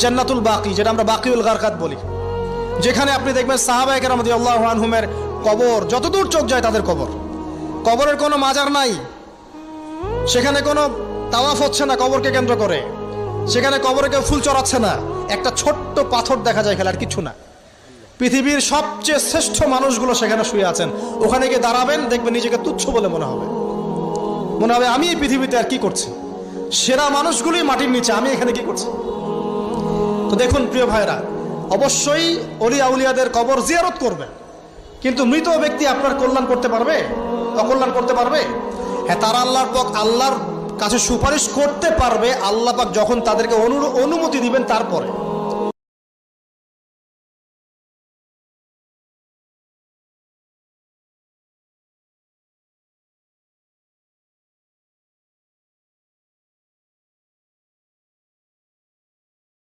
জান্নাতুল বাকি, যেটা আমরা বাকিউল গারকাত বলি, যেখানে আপনি দেখবেন সাহাবায়ে কেরাম রাদিয়াল্লাহু আনহুমের কবর, যতদূর চোখ যায় তাদের কবর, কবরের কোনো মাজার নাই, সেখানে কোনো তাওয়াফ হচ্ছে না কবরকে কেন্দ্র করে, সেখানে কবরে কেউ ফুল চড়াচ্ছে না, একটা ছোট্ট পাথর দেখা যায় খেলার কিছু না। পৃথিবীর সবচেয়ে শ্রেষ্ঠ মানুষগুলো সেখানে শুয়ে আছেন, ওখানে গিয়ে দাঁড়াবেন, দেখবেন নিজেকে তুচ্ছ বলে মনে হবে আমি এই পৃথিবীতে আর কি করছি, সেরা মানুষগুলোই মাটির নিচে, আমি এখানে কি করছি। তো দেখুন প্রিয় ভাইরা, অবশ্যই ওলি আউলিয়াদের কবর জিয়ারত করবেন, কিন্তু মৃত ব্যক্তি আপনার কল্যাণ করতে পারবে, অকল্যাণ করতে পারবে? হ্যাঁ, তারা আল্লাহর কাছে সুপারিশ করতে পারবে, আল্লাহ পাক যখন তাদেরকে অনুমতি দিবেন তারপরে।